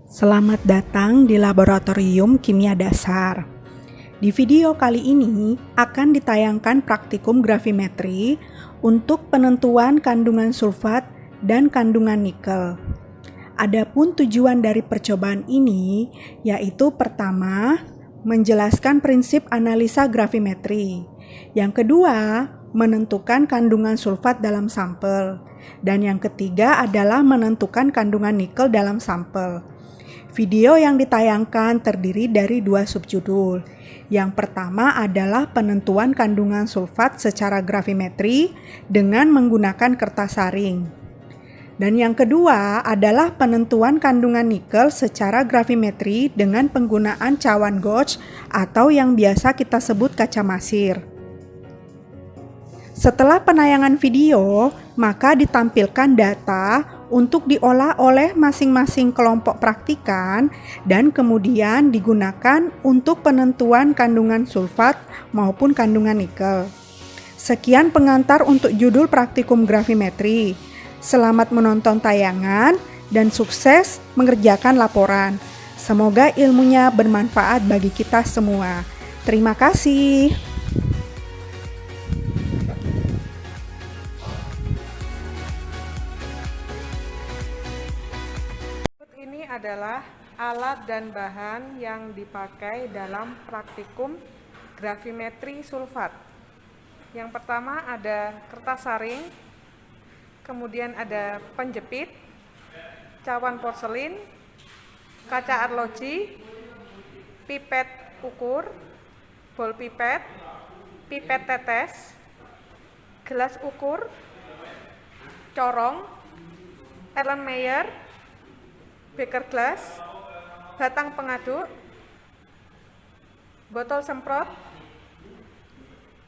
Selamat datang di Laboratorium Kimia Dasar. Di video kali ini akan ditayangkan praktikum gravimetri untuk penentuan kandungan sulfat dan kandungan nikel. Adapun tujuan dari percobaan ini yaitu pertama, menjelaskan prinsip analisa gravimetri. Yang kedua, menentukan kandungan sulfat dalam sampel. Dan yang ketiga adalah menentukan kandungan nikel dalam sampel. Video yang ditayangkan terdiri dari dua subjudul. Yang pertama adalah penentuan kandungan sulfat secara gravimetri dengan menggunakan kertas saring. Dan yang kedua adalah penentuan kandungan nikel secara gravimetri dengan penggunaan cawan gauge atau yang biasa kita sebut kaca masir. Setelah penayangan video, maka ditampilkan data untuk diolah oleh masing-masing kelompok praktikan dan kemudian digunakan untuk penentuan kandungan sulfat maupun kandungan nikel. Sekian pengantar untuk judul praktikum gravimetri. Selamat menonton tayangan dan sukses mengerjakan laporan. Semoga ilmunya bermanfaat bagi kita semua. Terima kasih. Ini adalah alat dan bahan yang dipakai dalam praktikum gravimetri sulfat. Yang pertama ada kertas saring, kemudian ada penjepit, cawan porselin, kaca arloji, pipet ukur, bol pipet, pipet tetes, gelas ukur, corong, Erlenmeyer, beker glass, batang pengaduk, botol semprot,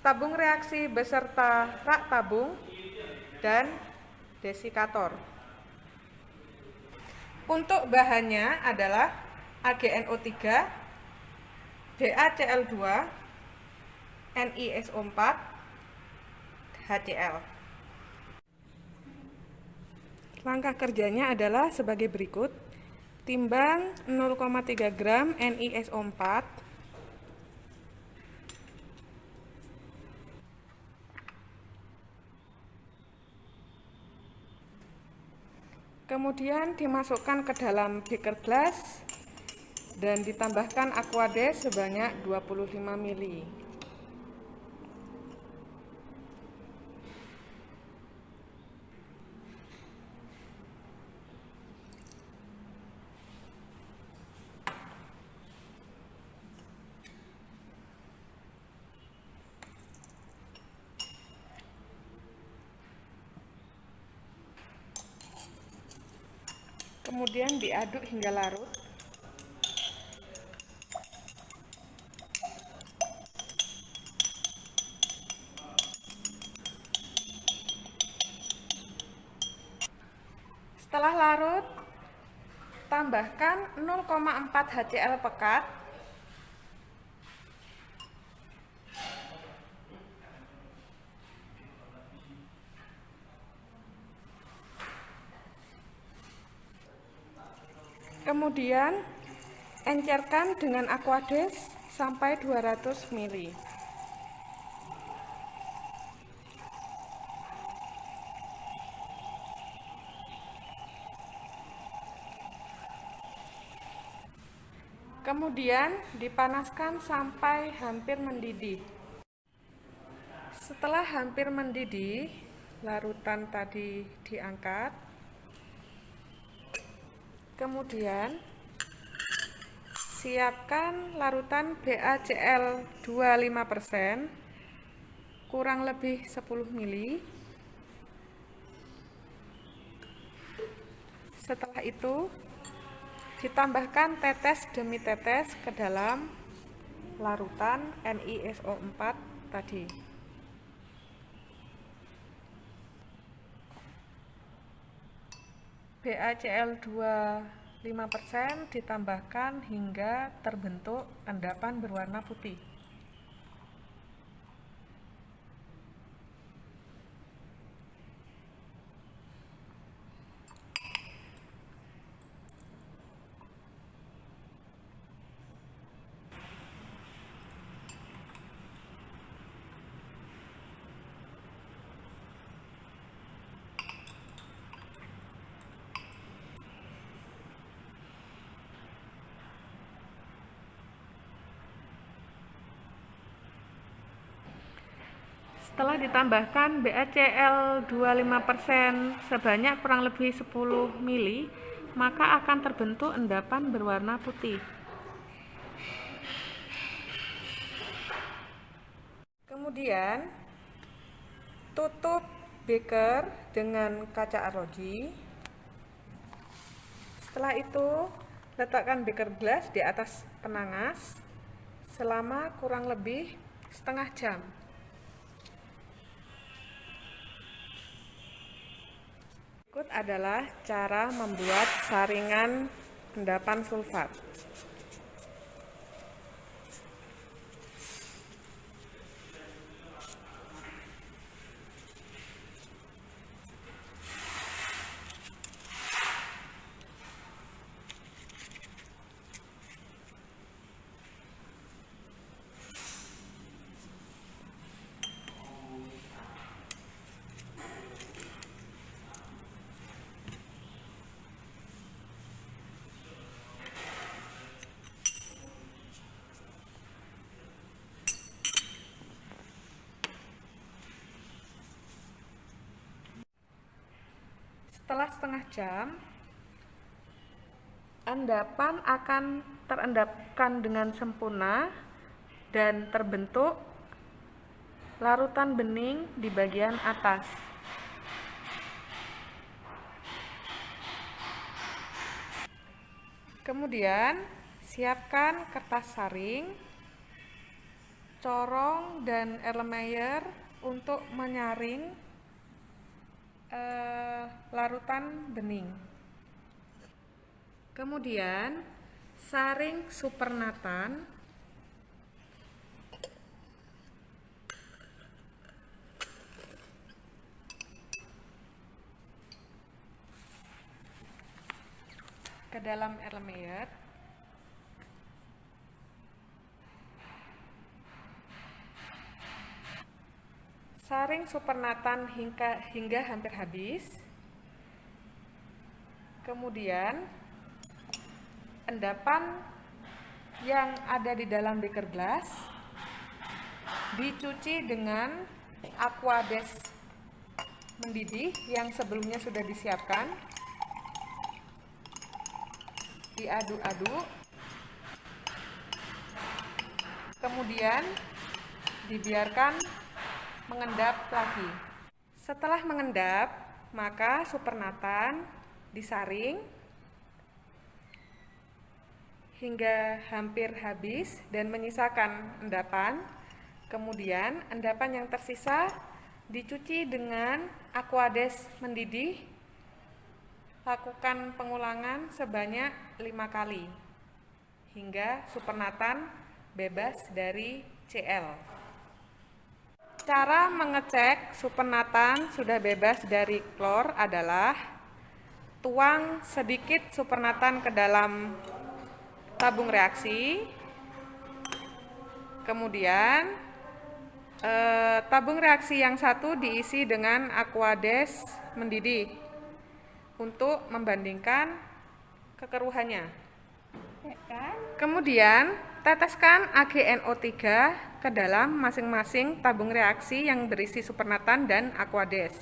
tabung reaksi beserta rak tabung, dan desikator. Untuk bahannya adalah AgNO3, BaCl2, NiSO4, HCl. Langkah kerjanya adalah sebagai berikut. Timbang 0,3 gram NiSO4, kemudian dimasukkan ke dalam beker glass dan ditambahkan aquades sebanyak 25 ml. Kemudian diaduk hingga larut. Setelah larut, tambahkan 0,4 HCl pekat, kemudian encerkan dengan aquades sampai 200 ml. Kemudian dipanaskan sampai hampir mendidih. Setelah hampir mendidih, larutan tadi diangkat. Kemudian siapkan larutan BaCl 25%, kurang lebih 10 ml. Setelah itu ditambahkan tetes demi tetes ke dalam larutan NiSO4 tadi. BaCl 25% ditambahkan hingga terbentuk endapan berwarna putih. Setelah ditambahkan BaCl 25% sebanyak kurang lebih 10 mili, maka akan terbentuk endapan berwarna putih. Kemudian tutup beker dengan kaca arloji. Setelah itu letakkan beker gelas di atas penangas selama kurang lebih setengah jam. Berikut adalah cara membuat saringan endapan sulfat. Setelah setengah jam, endapan akan terendapkan dengan sempurna dan terbentuk larutan bening di bagian atas. Kemudian, siapkan kertas saring, corong, dan Erlenmeyer untuk menyaring larutan bening. Kemudian saring supernatan ke dalam Erlenmeyer. Saring supernatan hingga hampir habis. Kemudian endapan yang ada di dalam beker gelas dicuci dengan Aquades mendidih yang sebelumnya sudah disiapkan. Diaduk-aduk. Kemudian dibiarkan mengendap lagi. Setelah mengendap, maka supernatan disaring hingga hampir habis dan menyisakan endapan. Kemudian endapan yang tersisa dicuci dengan Aquades mendidih. Lakukan pengulangan sebanyak 5 kali hingga supernatan bebas dari Cl. Cara mengecek supernatan sudah bebas dari klor adalah tuang sedikit supernatan ke dalam tabung reaksi. Kemudian tabung reaksi yang satu diisi dengan Aquades mendidih untuk membandingkan kekeruhannya. Kemudian teteskan AgNO3 ke dalam masing-masing tabung reaksi yang berisi supernatan dan Aquades.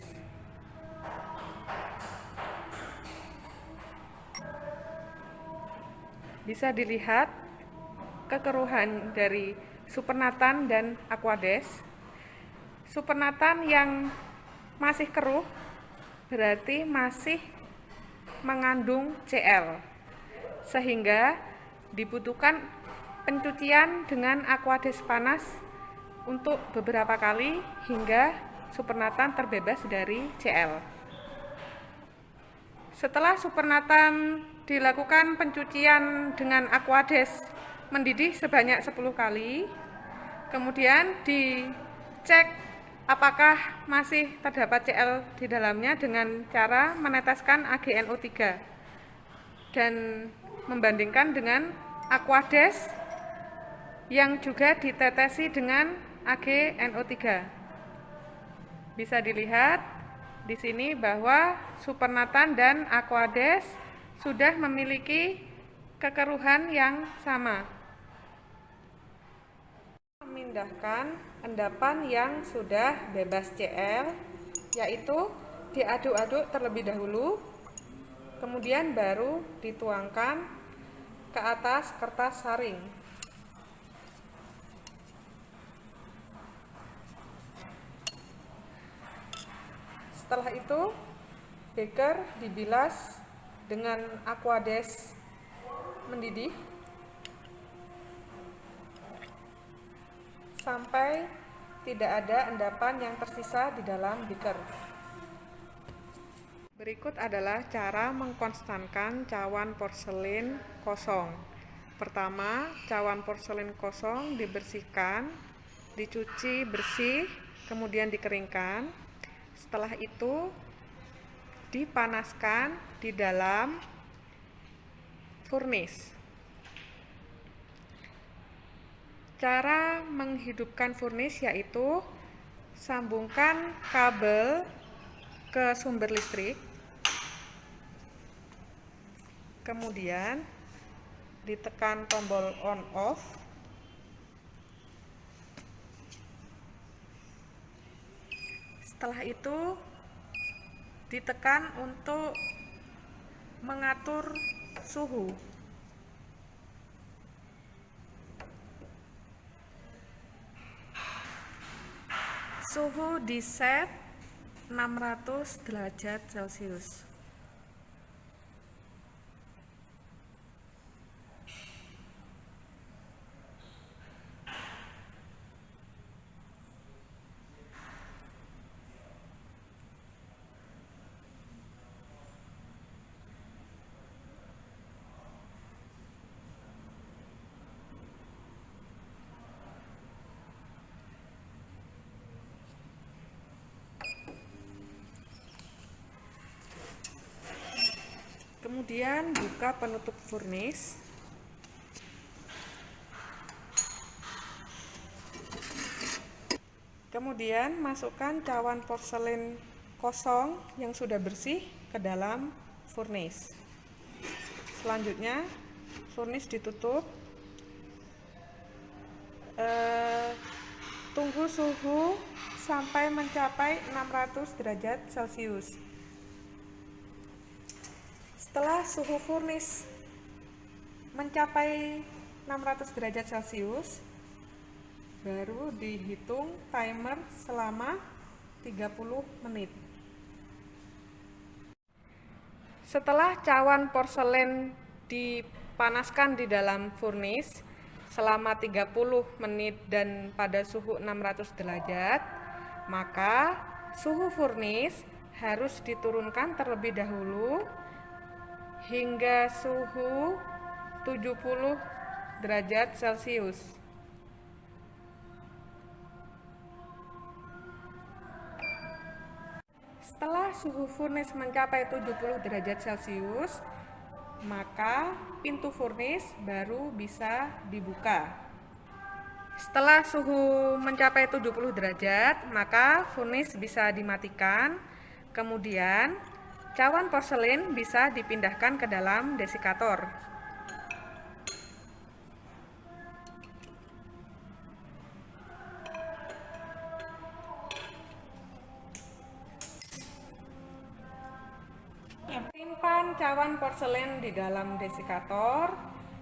Bisa dilihat kekeruhan dari supernatan dan Aquades. Supernatan yang masih keruh berarti masih mengandung Cl, sehingga dibutuhkan pencucian dengan Aquades panas untuk beberapa kali hingga supernatan terbebas dari Cl. Setelah supernatan dilakukan pencucian dengan Aquades mendidih sebanyak 10 kali, kemudian dicek apakah masih terdapat Cl di dalamnya dengan cara meneteskan AgNO3 dan membandingkan dengan Aquades yang juga ditetesi dengan AgNO3. Bisa dilihat di sini bahwa supernatan dan Aquades sudah memiliki kekeruhan yang sama. memindahkan endapan yang sudah bebas Cl, yaitu diaduk-aduk terlebih dahulu, kemudian baru dituangkan ke atas kertas saring. Setelah itu, beker dibilas dengan aquades mendidih sampai tidak ada endapan yang tersisa di dalam beker. Berikut adalah cara mengkonstankan cawan porselin kosong. Pertama, cawan porselin kosong dibersihkan, dicuci bersih, kemudian dikeringkan. Setelah itu dipanaskan di dalam furnace. Cara menghidupkan furnace yaitu sambungkan kabel ke sumber listrik, kemudian ditekan tombol on off, setelah itu ditekan untuk mengatur suhu. Suhu di set 600 derajat Celcius. Kemudian buka penutup furnace. Kemudian masukkan cawan porselin kosong yang sudah bersih ke dalam furnace. Selanjutnya furnace ditutup. Tunggu suhu sampai mencapai 600 derajat Celcius. Setelah suhu furnace mencapai 600 derajat Celcius, baru dihitung timer selama 30 menit. Setelah cawan porselin dipanaskan di dalam furnace selama 30 menit dan pada suhu 600 derajat, maka suhu furnace harus diturunkan terlebih dahulu hingga suhu 70 derajat Celcius. Setelah suhu furnace mencapai 70 derajat Celcius, maka pintu furnace baru bisa dibuka. Setelah suhu mencapai 70 derajat, maka furnace bisa dimatikan. Kemudian cawan porselin bisa dipindahkan ke dalam desikator. Simpan cawan porselin di dalam desikator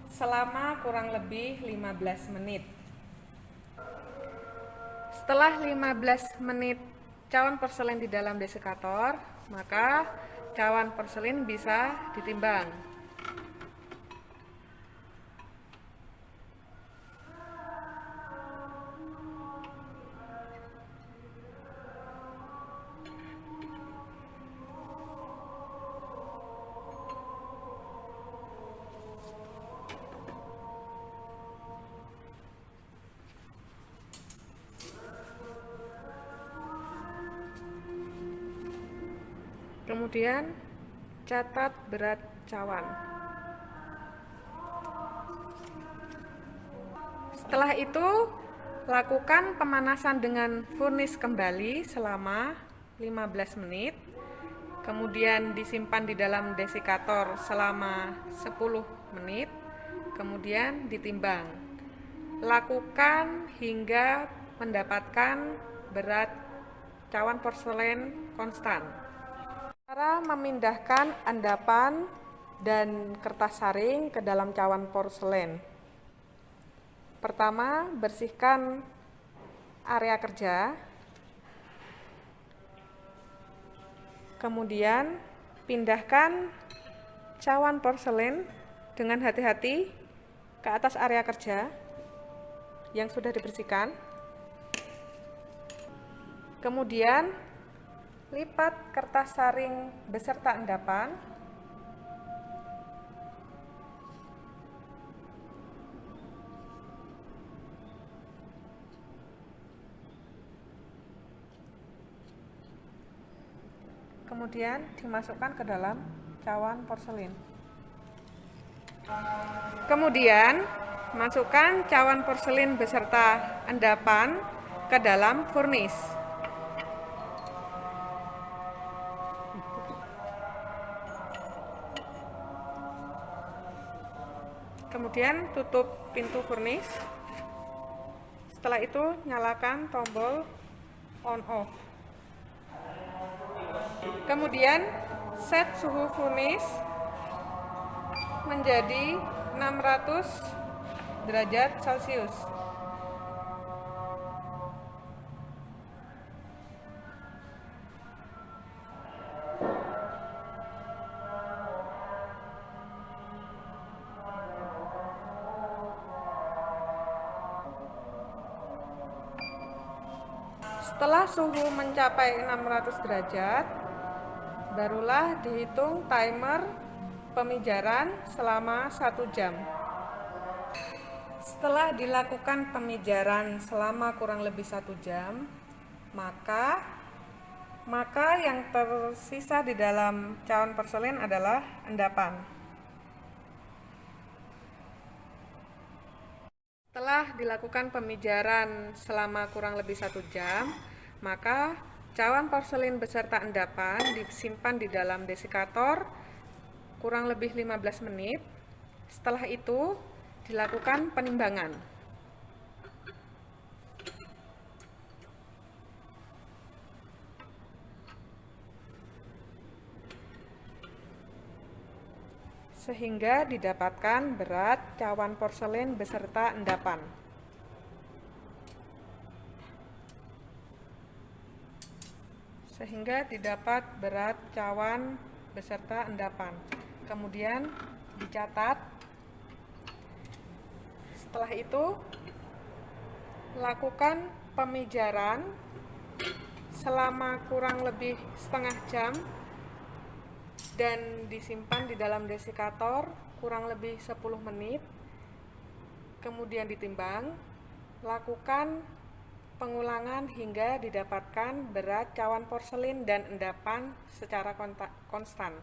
selama kurang lebih 15 menit. Setelah 15 menit cawan porselin di dalam desikator, maka cawan porselin bisa ditimbang. Kemudian catat berat cawan. Setelah itu lakukan pemanasan dengan furnace kembali selama 15 menit. Kemudian disimpan di dalam desikator selama 10 menit. Kemudian ditimbang. lakukan hingga mendapatkan berat cawan porselen konstan. Cara memindahkan endapan dan kertas saring ke dalam cawan porselen. Pertama, bersihkan area kerja. Kemudian, pindahkan cawan porselen dengan hati-hati ke atas area kerja yang sudah dibersihkan. Kemudian, lipat kertas saring beserta endapan. Kemudian dimasukkan ke dalam cawan porselen. Kemudian, masukkan cawan porselen beserta endapan ke dalam furnace. Kemudian tutup pintu furnace. Setelah itu nyalakan tombol on off. Kemudian set suhu furnace menjadi 600 derajat Celcius. Setelah suhu mencapai 600 derajat, barulah dihitung timer pemijaran selama 1 jam. Setelah dilakukan pemijaran selama kurang lebih 1 jam, maka yang tersisa di dalam cawan porselen adalah endapan. Setelah dilakukan pemijaran selama kurang lebih 1 jam, maka cawan porselen beserta endapan disimpan di dalam desikator kurang lebih 15 menit. Setelah itu dilakukan penimbangan. Sehingga didapatkan berat cawan porselen beserta endapan. Kemudian dicatat. Setelah itu lakukan pemijaran selama kurang lebih setengah jam dan disimpan di dalam desikator kurang lebih 10 menit. Kemudian ditimbang. Lakukan pengulangan hingga didapatkan berat cawan porselen dan endapan secara konstan.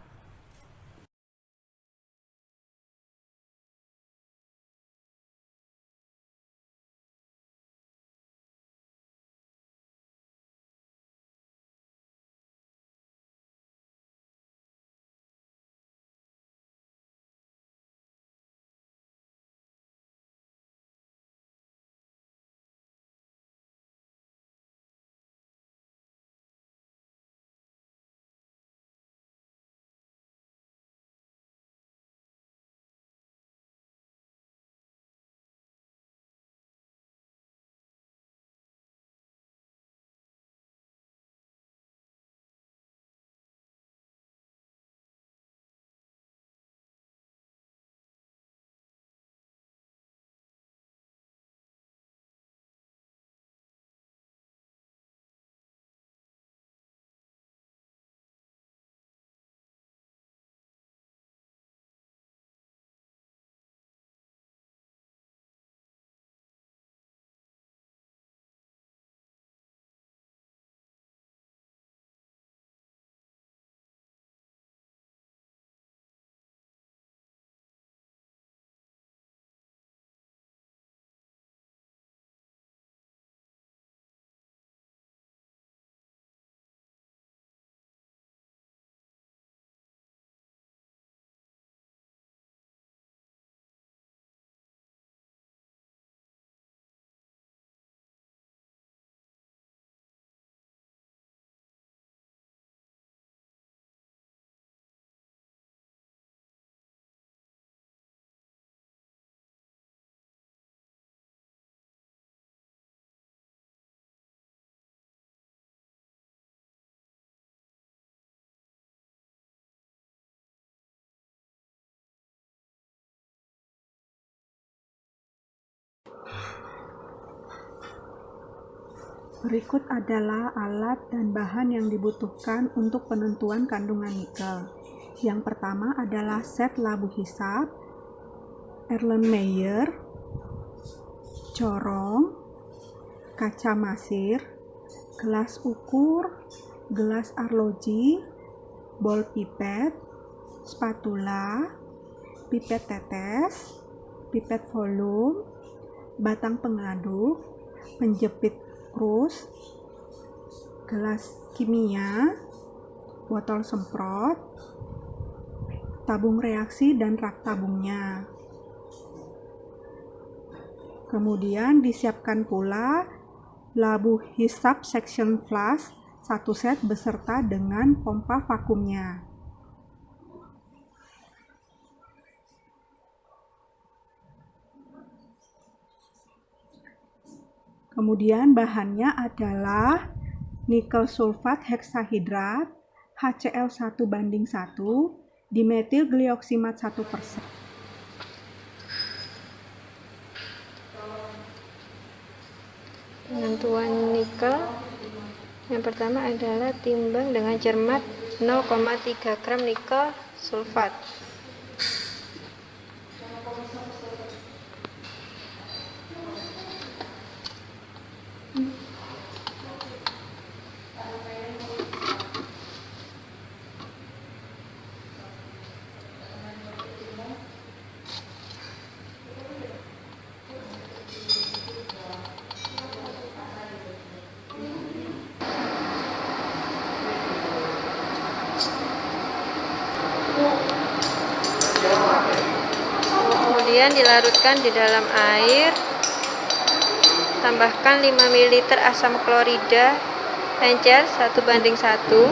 Berikut adalah alat dan bahan yang dibutuhkan untuk penentuan kandungan nikel. Yang pertama adalah set labu hisap, Erlenmeyer, corong, kaca masir, gelas ukur, gelas arloji, bol pipet, spatula, pipet tetes, pipet volume, batang pengaduk, penjepit krus, gelas kimia, botol semprot, tabung reaksi dan rak tabungnya. Kemudian disiapkan pula labu hisap section flask 1 set beserta dengan pompa vakumnya. Kemudian bahannya adalah nikel sulfat heksahidrat HCl1:1, dimetil glioksimat 1%. Penentuan nikel yang pertama adalah timbang dengan cermat 0,3 gram nikel sulfat. Kemudian dilarutkan di dalam air, tambahkan 5 ml asam klorida encer 1:1.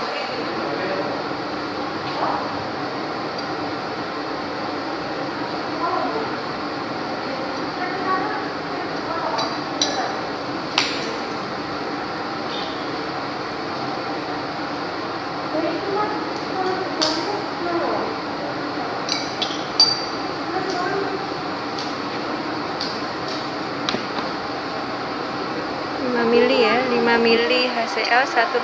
Mili ya, 5 mili HCl 1:1.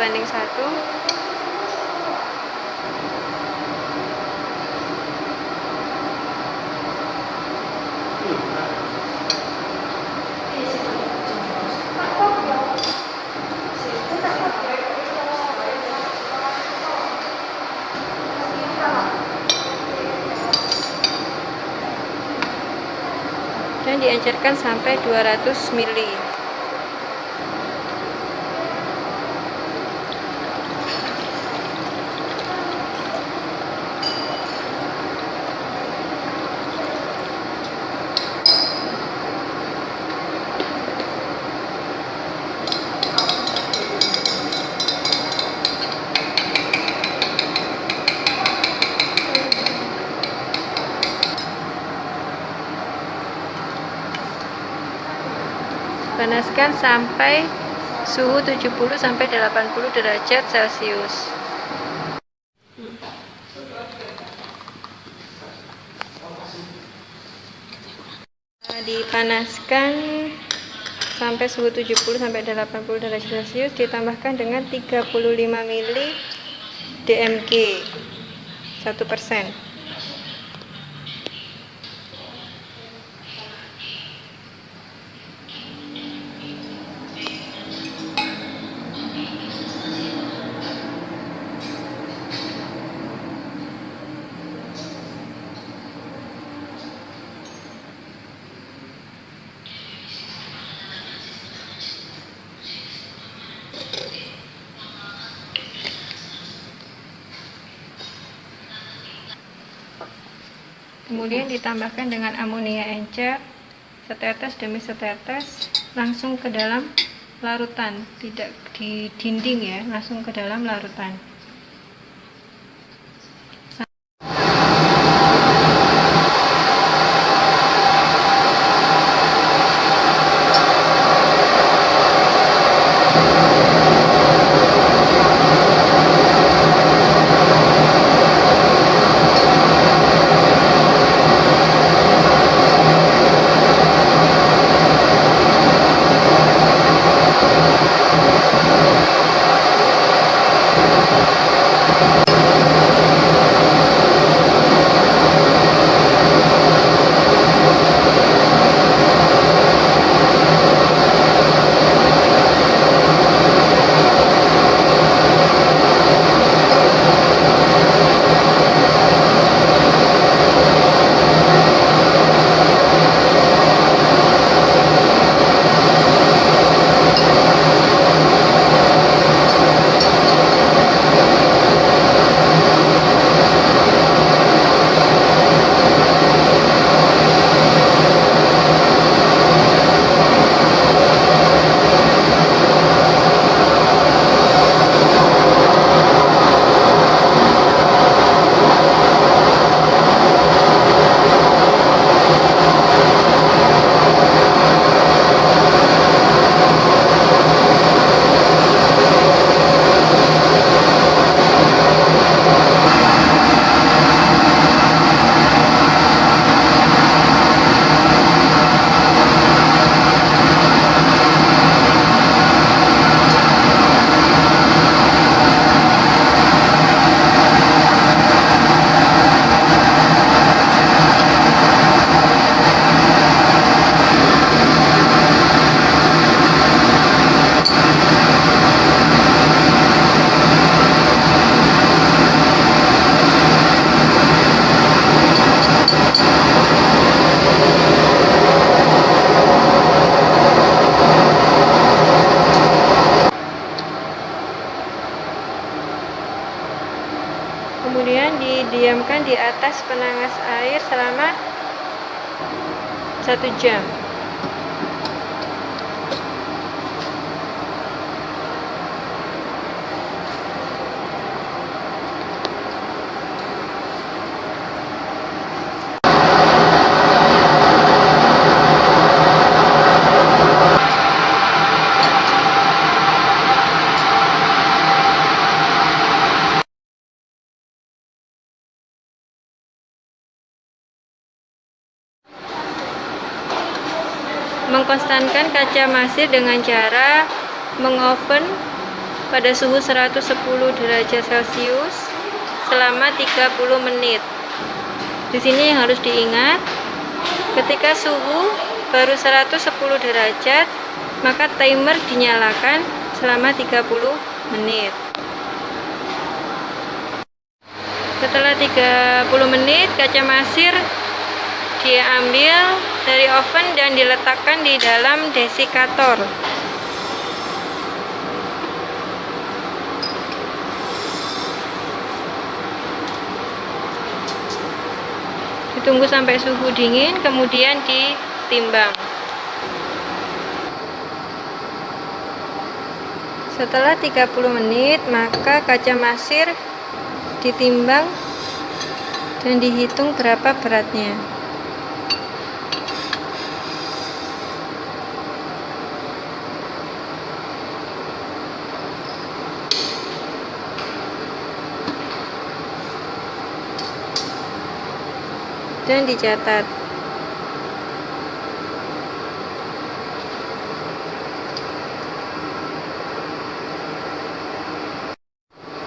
Dan diencerkan sampai 200 mili. Panaskan sampai suhu 70 sampai 80 derajat Celcius. Dipanaskan sampai suhu 70 sampai 80 derajat Celcius, ditambahkan dengan 35 ml DMG 1%. Kemudian ditambahkan dengan amonia encer setetes demi setetes langsung ke dalam larutan, tidak di dinding ya, langsung ke dalam larutan. atas penanas air selama 1 jam. Mengkonstankan kaca masir dengan cara mengoven pada suhu 110 derajat Celcius selama 30 menit. Di sini yang harus diingat, ketika suhu baru 110 derajat, maka timer dinyalakan selama 30 menit. Setelah 30 menit, kaca masir diambil dari oven dan diletakkan di dalam desikator. Ditunggu sampai suhu dingin, kemudian ditimbang. Setelah 30 menit, maka kaca masir ditimbang dan dihitung berapa beratnya. Dan dicatat.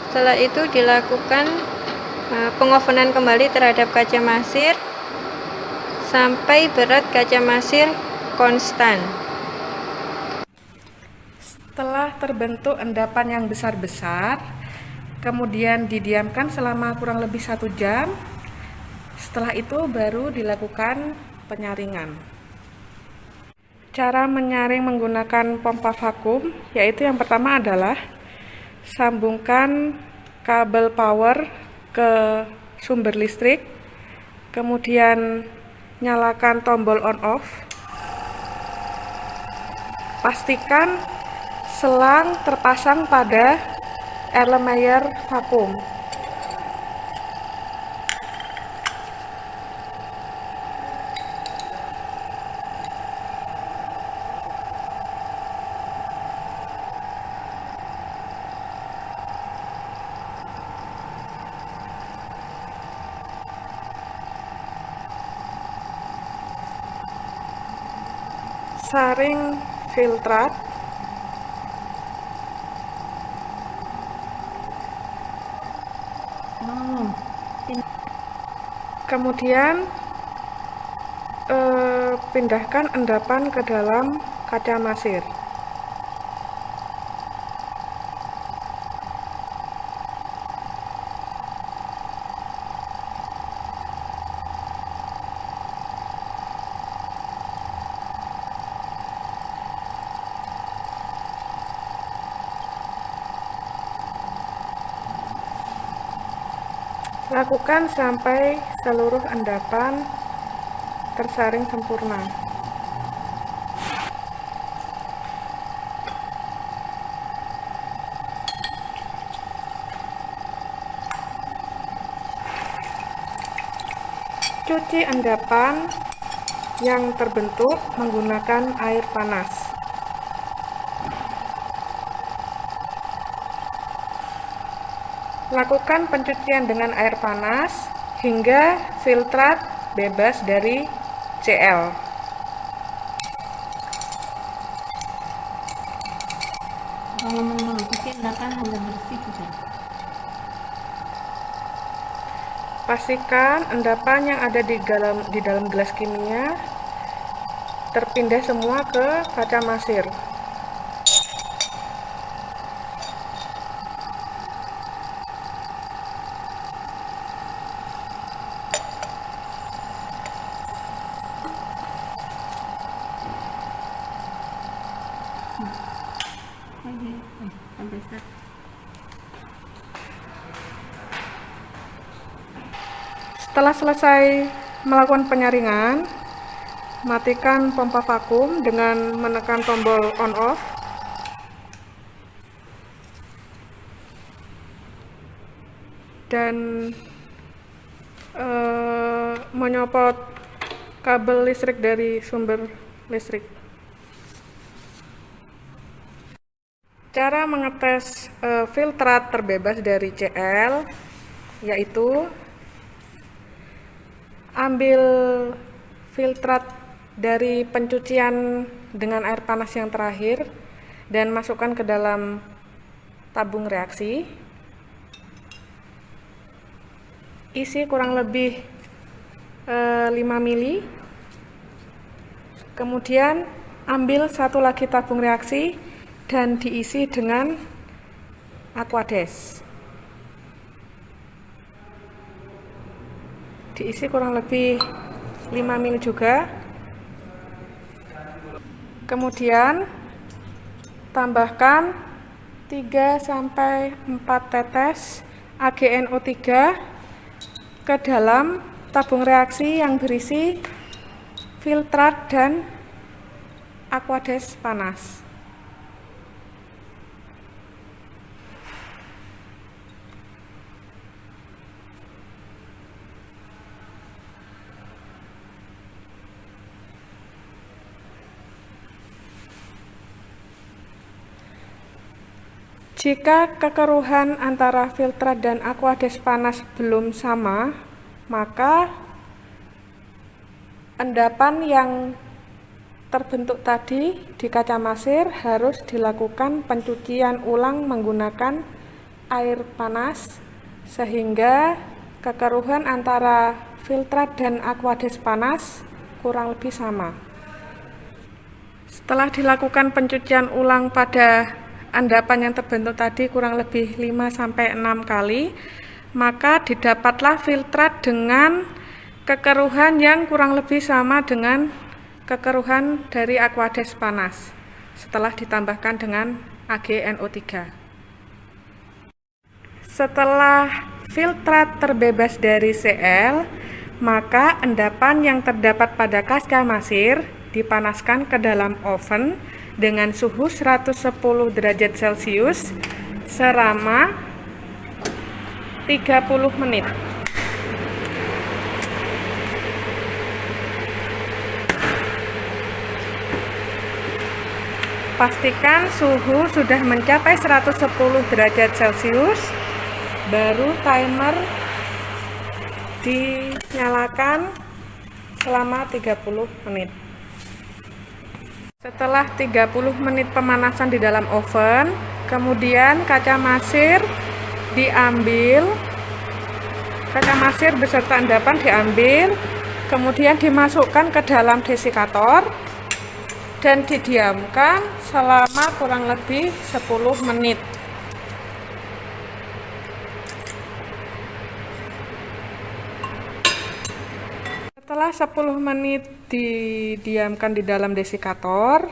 Setelah itu dilakukan pengovenan kembali terhadap kaca masir sampai berat kaca masir konstan. Setelah terbentuk endapan yang besar-besar, kemudian didiamkan selama kurang lebih 1 jam. Setelah itu baru dilakukan penyaringan. Cara menyaring menggunakan pompa vakum, yaitu yang pertama adalah sambungkan kabel power ke sumber listrik, kemudian nyalakan tombol on off. Pastikan selang terpasang pada Erlenmeyer vakum. Saring filtrat, kemudian pindahkan endapan ke dalam kaca masir. Lakukan sampai seluruh endapan tersaring sempurna. Cuci endapan yang terbentuk menggunakan air panas. Lakukan pencucian dengan air panas hingga filtrat bebas dari Cl. Kalau mencuci endapan hanya bersih saja. Pastikan endapan yang ada di dalam gelas kimia terpindah semua ke kaca masir. Setelah selesai melakukan penyaringan, matikan pompa vakum dengan menekan tombol on off. Dan menyopot kabel listrik dari sumber listrik. Cara mengetes filtrat terbebas dari CL yaitu ambil filtrat dari pencucian dengan air panas yang terakhir dan masukkan ke dalam tabung reaksi. Isi kurang lebih 5 mili. Kemudian ambil satu lagi tabung reaksi dan diisi dengan Aquades. Diisi kurang lebih 5 mili juga. Kemudian tambahkan 3-4 tetes AgNO3 ke dalam tabung reaksi yang berisi filtrat dan Aquades panas. Jika kekeruhan antara filtrat dan Aquades panas belum sama, maka endapan yang terbentuk tadi di kaca masir harus dilakukan pencucian ulang menggunakan air panas sehingga kekeruhan antara filtrat dan Aquades panas kurang lebih sama. Setelah dilakukan pencucian ulang pada endapan yang terbentuk tadi kurang lebih 5-6 kali, maka didapatlah filtrat dengan kekeruhan yang kurang lebih sama dengan kekeruhan dari Aquades panas setelah ditambahkan dengan AgNO3. Setelah filtrat terbebas dari Cl, maka endapan yang terdapat pada kaca masir dipanaskan ke dalam oven dengan suhu 110 derajat Celcius selama 30 menit. Pastikan suhu sudah mencapai 110 derajat Celcius, baru timer dinyalakan selama 30 menit. Setelah 30 menit pemanasan di dalam oven, kemudian kaca masir diambil, kaca masir beserta endapan diambil, kemudian dimasukkan ke dalam desikator dan didiamkan selama kurang lebih 10 menit. Setelah 10 menit didiamkan di dalam desikator,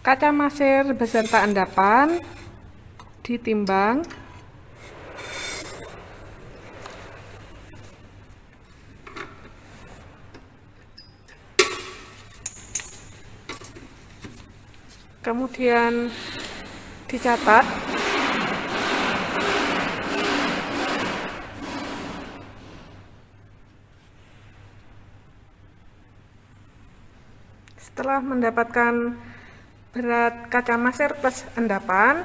kaca masir beserta endapan ditimbang. Kemudian dicatat. Setelah mendapatkan berat kaca masir plus endapan,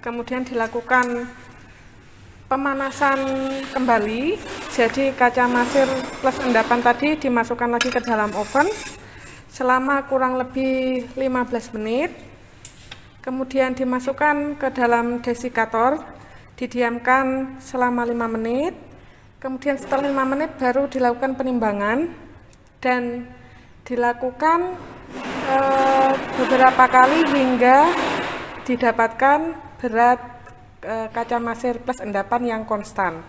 kemudian dilakukan pemanasan kembali. Jadi kaca masir plus endapan tadi dimasukkan lagi ke dalam oven selama kurang lebih 15 menit. Kemudian dimasukkan ke dalam desikator, didiamkan selama 5 menit. Kemudian setelah 5 menit baru dilakukan penimbangan dan dilakukan beberapa kali hingga didapatkan berat kaca masir plus endapan yang konstan.